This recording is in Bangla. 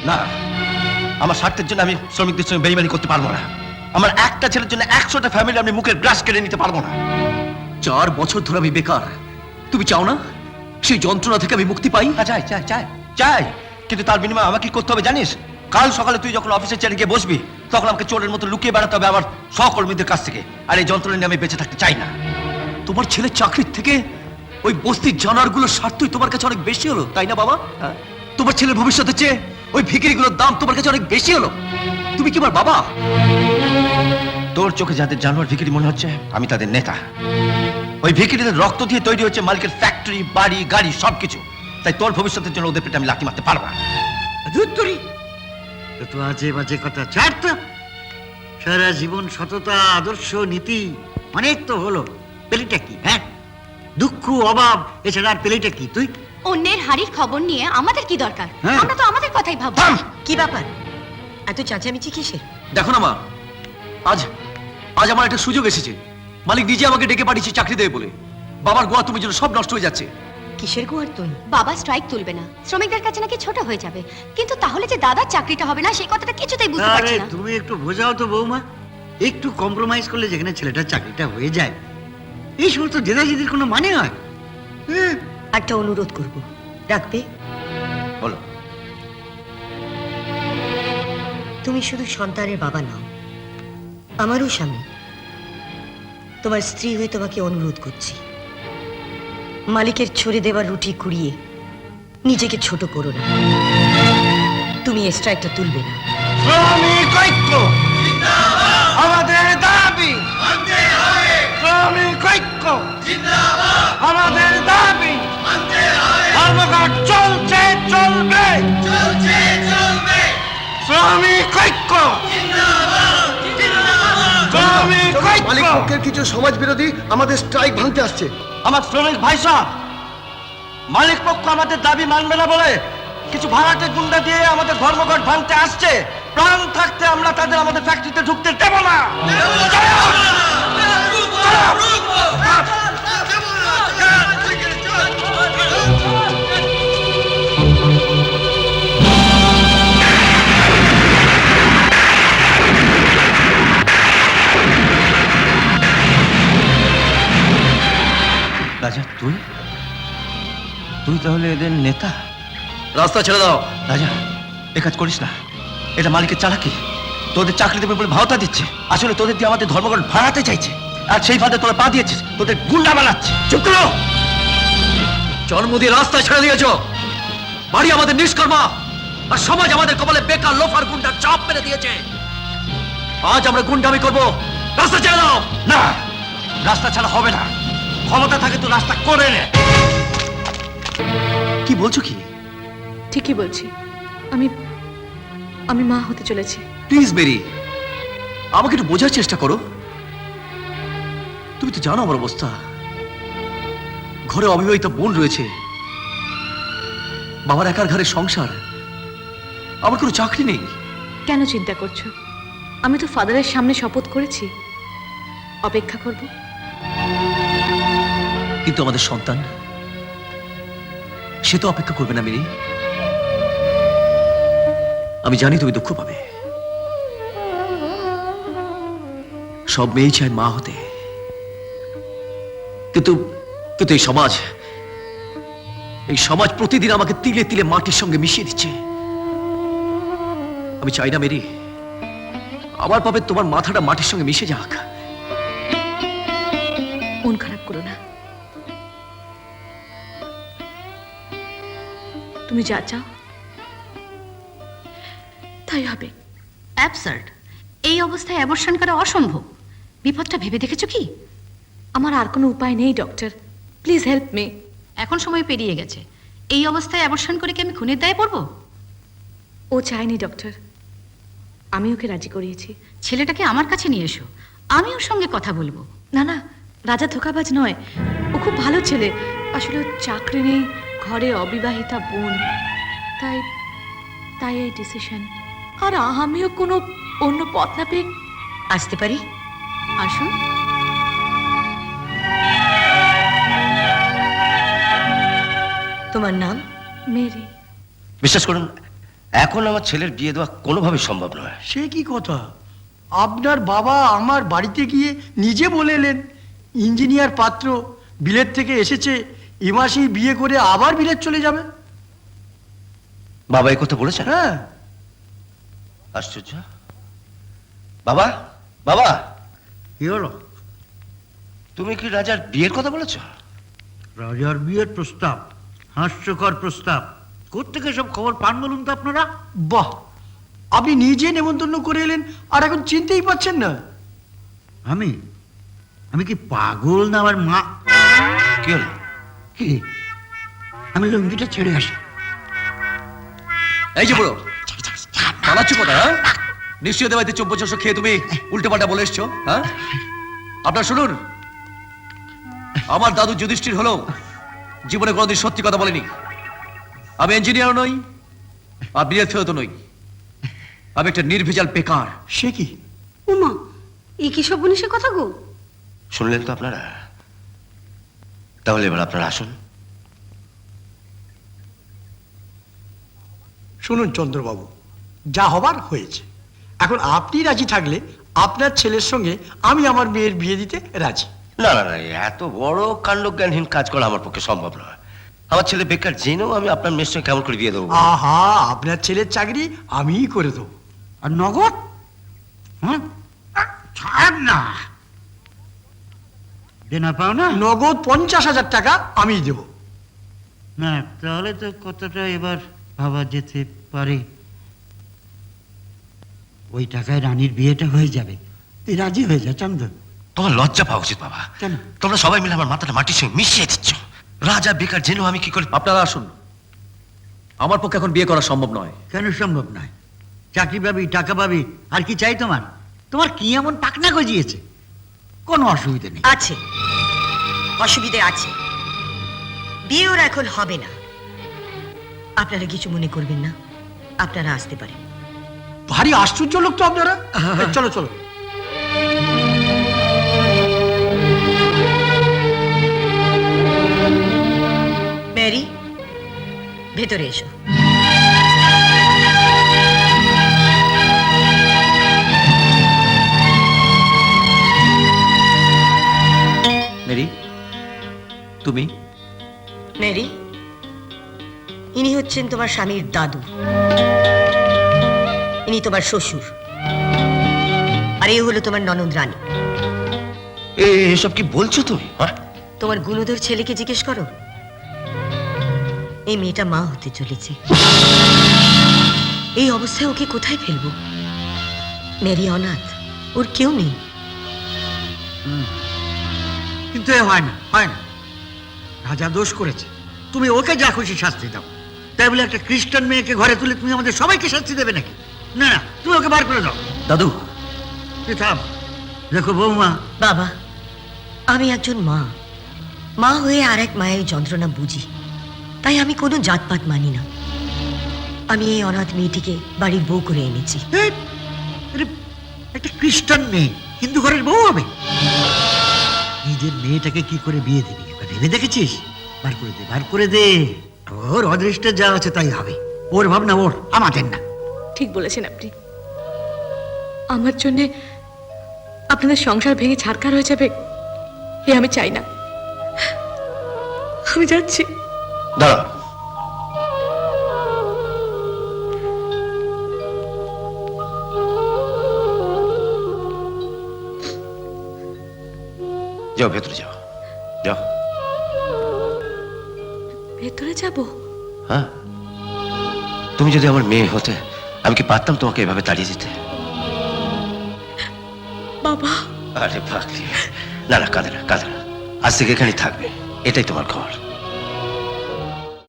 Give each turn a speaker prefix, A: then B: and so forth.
A: না, আমার স্বার্থের জন্য আমি শ্রমিকদের সঙ্গে বেইমানি করতে পারবো না। আমার একটা ছেলের জন্য 100টা ফ্যামিলি আমি মুখের গ্রাস কেড়ে নিতে পারবো না।
B: 4 বছর ধরে আমি বেকার। তুমি চাও না সেই যন্ত্রণা থেকে আমি মুক্তি পাই?
A: চাই চাই চাই চাই, কিন্তু তার বিনিময়ে আমাকে কি করতে হবে জানিস? কাল সকালে তুই যখন অফিসের চেয়ারে গিয়ে বসবি, তখন আমাকে চোরের মতো লুকিয়ে বেড়াতে হবে আমার সহকর্মীদের কাছ থেকে। আর এই যন্ত্রণা নিয়ে আমি বেঁচে থাকতে চাই না।
B: তোমার ছেলের চাকরির থেকে ওই বস্তির জানোয়ারগুলোর স্বার্থই তোমার কাছে অনেক বেশি হলো, তাই না বাবা? তোমার ছেলের ভবিষ্যতের চেয়ে ওই ভিখিরিগুলোর দাম তোমার কাছে অনেক বেশি হলো। তুমি কি আমার বাবা?
A: তোর চোখে যাদের জানোয়ার ভিখিরি মনে হচ্ছে, আমি তাদের নেতা। ওই ভিখিরিদের রক্ত দিয়ে তৈরি হচ্ছে মালিকের ফ্যাক্টরি, বাড়ি, গাড়ি সবকিছু। তাই তোর ভবিষ্যতের জন্য ওদের পেটে আমি লাথি মারতে পারবো না।
C: ধুত্তরি, তো আজে বাজে কথা ছাড় তো। সারা জীবন সততা, আদর্শ, নীতি অনেক তো হলো, পেলিটা কি? হ্যাঁ, দুঃখ, অভাব এছাড়া আর পেলিটা কি তুই?
D: অন্যের হাড়ির খবর নিয়ে আমাদের কি দরকার?
C: হ্যাঁ।
D: আমরা তো আমাদের কথাই ভাববো।
A: থাম!
E: কি ব্যাপার, এত চেঁচামেচি কিসের?
B: দেখো না মা, আজ আজ আমার একটা সুযোগ এসেছে। মালিক নিজে আমাকে ডেকে পাঠিয়েছে চাকরি দেবে বলে। বাবার গোয়া তুমি জন্য সব নষ্ট হয়ে যাচ্ছে।
E: কিসের গোয়ার তুই?
D: বাবা স্ট্রাইক তুলবে না, শ্রমিকদের কাছে নাকি ছোট হয়ে যাবে। কিন্তু তাহলে যে দাদার চাকরিটা হবে না, সেই কথাটা কিছুতেই বুঝতে
C: আরে
D: পারছি না।
C: তুমি একটু বোঝাও তো বৌমা, একটু কম্প্রোমাইজ করলে যেখানে ছেলেটার চাকরিটা হয়ে যায়, এই সমস্ত জেদাজেদির কোনো মানে হয়? হ্যাঁ,
E: একটা অনুরোধ করব, রাখবে?
A: বলো।
E: তুমি শুধু সন্তানের বাবা নাও, আমারও স্বামী। তোমার স্ত্রী হয়ে তোমাকে অনুরোধ করছি, মালিকের ছড়ে দেওয়া রুটি কুড়িয়ে নিজেকে ছোট করো না। তুমি এই স্ট্রাইকটা তুলবে না।
A: শ্রমিক ঐক্য আমাদের দাবি, শ্রমিক ঐক্য আমাদের দাবি। ধর্মঘট চলছে, চলবে, শ্রমিক ঐক্য, শ্রমিক
F: মালিক
A: ঐক্য।
F: পক্ষের কিছু সমাজ বিরোধী আমাদের স্ট্রাইক ভাঙতে আসছে।
A: আমার শ্রমিক ভাই সাহেব, মালিক পক্ষ আমাদের দাবি মানবে না বলে কিছু ভাড়াটে গুন্ডা দিয়ে আমাদের ধর্মঘট ভাঙতে আসছে। প্রাণ থাকতে আমরা তাদের আমাদের ফ্যাক্টরিতে ঢুকতে দেব না। রাজা, তুই তুই তাহলে এদের নেতা?
B: রাস্তা ছেড়ে দাও।
A: রাজা, এ কাজ করিস না, এটা মালিকের চালাকি। তোদের চাকরি দেবে বলে ভাওতা দিচ্ছে, আসলে তোদের দিয়ে আমাদের ধর্মঘট ভাড়াতে চাইছে। আর সেই ফাঁদে তোরা পা দিয়েছিস, তোদের গুন্ডা বানাচ্ছে।
B: চুপ করো। জন্ম দিয়ে রাস্তায় ছেড়ে দিয়েছো, বাড়ি আমাদের নিষ্কর্মা, আর সমাজ আমাদের কপালে বেকার লোফার গুন্ডার চাপ মেরে দিয়েছে। আজ আমরা গুন্ডামি করবো, রাস্তা ছেড়ে দাও।
A: না, রাস্তা ছাড়া হবে না। ক্ষমতা থাকে তো রাস্তা করে নে।
B: কি বলছো কি?
G: ঠিকই বলছি, আমি আমি মা হতে চলেছি।
B: প্লিজ মেরি, আমাকে একটু বোঝার চেষ্টা করো। তুমি তো জানো আমার অবস্থা। ঘরে অবিবাহিত বোন রয়েছে, বাবার একার ঘরে সংসার, আমার কোনো চাকরি নেই।
G: কেন চিন্তা করছো? আমি তো ফাদারের সামনে শপথ করেছি, অপেক্ষা করব।
B: কিন্তু আমাদের সন্তান, সে তো অপেক্ষা করবে না মেরি। আমি জানি তুমি দুঃখ পাবে। সব মেয়েই চায় মা হতে, কিন্তু কিন্তু এই সমাজ প্রতিদিন আমাকে তিলে তিলে মাটির সঙ্গে মিশিয়ে দিচ্ছে। আমি চাই না মেরি আমার পাবে তোমার মাথাটা মাটির সঙ্গে মিশে যাক।
G: মন খারাপ করো না, তুমি যা চাও তাই হবে।
D: অ্যাবসার্ড, এই অবস্থায় অ্যাবর্শন করা অসম্ভব। বিপদটা ভেবে দেখেছো কি?
G: আমার আর কোনো উপায় নেই ডক্টর, প্লিজ হেল্প মি।
D: এখন সময় পেরিয়ে গেছে, এই অবস্থায় অ্যাবর্শন করে কি আমি খুনের দায়ে পড়বো?
G: ও চায়নি ডক্টর, আমি ওকে রাজি করিয়েছি।
D: ছেলেটাকে আমার কাছে নিয়ে এসো, আমি ওর সঙ্গে কথা বলবো।
G: না না, রাজা ধোকাবাজ নয়, ও খুব ভালো ছেলে। আসলে ওর চাকরি নেই, ঘরে অবিবাহিতা বোন, তাই তাই এই ডিসিশন। আর আমিও কোনো অন্য পথ না পেয়ে।
E: আসতে পারি?
D: আসুন।
E: তোমার নাম?
G: মেরি।
A: বিশ্বাস করুন, এখন আমার ছেলের বিয়ে দেওয়া কোনোভাবেই সম্ভব নয়।
H: সে কি কথা? আপনার বাবা আমার বাড়িতে গিয়ে নিজে বলে এলেন ইঞ্জিনিয়ার পাত্র বিলেত থেকে এসেছে, এ মাসেই বিয়ে করে আবার বিলেত চলে যাবে।
A: বাবা এই কথা বলেছেন?
H: হ্যাঁ।
A: আশ্চর্য। বাবা, বাবা,
C: কি হলো?
A: তুমি কি রাজার বিয়ের কথা বলেছো?
C: রাজার বিয়ের প্রস্তাব? হাস্যকর প্রস্তাব। কোত্থেকে সব খবর পান বলুন তো আপনারা?
H: বাহ, আপনি নিজে নেমন্তন্ন করে এলেন আর এখন চিনতেই পাচ্ছেন না?
C: আমি আমি কি পাগল না আমার মা?
A: কি হলো?
C: কি? আমি লুঙ্গিটা ছেড়ে আসি।
B: এই যে বুড়ো, পালাচ্ছ কোথায়? হ্যাঁ, নিশ্চয়ই দেবাইতে চব্য চাষ খেয়ে তুমি উল্টে পাল্টা বলে এসছো। হ্যাঁ, আপনার শুনুন, আমার দাদু যুধিষ্ঠির হলো জীবনে কোনোদিন সত্যি কথা বলেনি। আমি ইঞ্জিনিয়ার নই, আর বিয়ের তো নই। আমি একটা নির্ভেজাল বেকার।
H: সে কি?
D: উমা, এ কি সব বলিসে কথা গো?
A: শুনলেন তো আপনারা? তাহলে এবার আপনারা আসুন।
H: শুনুন চন্দ্রবাবু, যা হবার হয়েছে। এখন আপনি রাজি থাকলে আপনার ছেলের সঙ্গে আমি আমার মেয়ের বিয়ে দিতে রাজি।
A: না না না, এত বড় কাণ্ডজ্ঞানহীন কাজ করা আমার পক্ষে সম্ভব নয়। আমার ছেলে বেকার জেনেও আমি আপনার মেয়ের সঙ্গে কেমন করে বিয়ে দেবো?
H: আহা, আপনার ছেলের চাকরি আমিই করে দেবো।
C: আর নগদ? হ্যাঁ, ছাড় না। দেনা পাও না?
H: নগদ 50,000 টাকা আমিই দেবো।
C: না, তাহলে তো কতটা এবার ভাবা যেতে পারে। ওই টাকায় রানীর বিয়েটা হয়ে যাবে। তুই রাজি হয়ে যা চন্দন।
A: তোমার লজ্জা পাওয়া উচিত বাবা।
C: কেন?
A: তোমরা সবাই মিলে আমার মাথাটা মাটির সঙ্গে মিশিয়ে দিচ্ছ। রাজা বেকার জেনেও আমি কি করে?
B: আপনারা আসুন, আমার পক্ষে এখন বিয়ে করা সম্ভব নয়।
C: কেন সম্ভব নয়? চাকরি পাবি, টাকা পাবি, আর কি চাই তোমার? তোমার কি এমন পাকনা গজিয়েছে? কোনো অসুবিধা নেই।
E: আছে, অসুবিধে আছে। বিয়ে ওর এখন হবে না। আপনারা কিছু মনে করবেন না, আপনারা আসতে পারেন।
H: ভারী আশ্চর্য লোক তো আপনারা। চলো চলো।
E: ম্যারি, ভেতরে এসো।
B: মেরি, তুমি?
E: ম্যারি, ইনি হচ্ছেন তোমার স্বামীর দাদু। ইনি তোমার শ্বশুর, আর এই হলো তোমার ননদ রানী।
A: এসব কি বলছো তুমি? হ্যাঁ,
E: তোমার গুণধর ছেলেকে জিজ্ঞেস করো। এই মেয়েটা মা হতে চলেছে। এই অবস্থায় ওকে কোথায় ফেলবো? মেরি অনাথ, ওর কেউ নেই।
C: কিন্তু এ হয় না, হয় না। রাজা দোষ করেছে, তুমি ওকে যা খুশি শাস্তি দাও। তাই বলে একটা খ্রিস্টান মেয়েকে ঘরে তুলে তুমি আমাদের সবাইকে শাস্তি দেবে নাকি? না না, তুমি ওকে বার করে দাও।
B: দাদু,
C: তুই থাম। দেখো বৌমা,
E: বাবা, আমি একজন মা। মা হয়ে আর এক মায়ের যন্ত্রণা বুঝি। তাই আমি কোনো জাতপাত মানি না। আমি এই অনাথ মেয়েটিকে বাড়ির বউ করে এনেছি।
C: এই, আরে, একটা খ্রিস্টান মেয়ে হিন্দু ঘরের বউ হবে? নিজের মেয়েটাকে কি করে বিয়ে দিবি ভেবে দেখেছিস? বার করে দে, বার করে দে। ওর অদৃষ্টে যা আছে তাই হবে। ওর ভাবনা ওর, আমাদের না।
G: ঠিক বলেছেন আপনি। আমার জন্যে আপনাদের সংসার ভেঙে ছারখার হয়ে যাবে, এ আমি চাই না। আমি যাচ্ছি।
A: দাঁড়াও। যাও, ভেতরে যাও, যাও।
G: ভেতরে যাব?
A: হ্যাঁ, তুমি যদি আমার মেয়ে হতে, আমি কি পারতাম তোমাকে এভাবে তাড়িয়ে দিতে?
G: বাবা।
A: আরে পাগলি, না না, কাঁদে না, কাঁদে না। আজ থেকে এখানেই থাকবে, এটাই তোমার ঘর।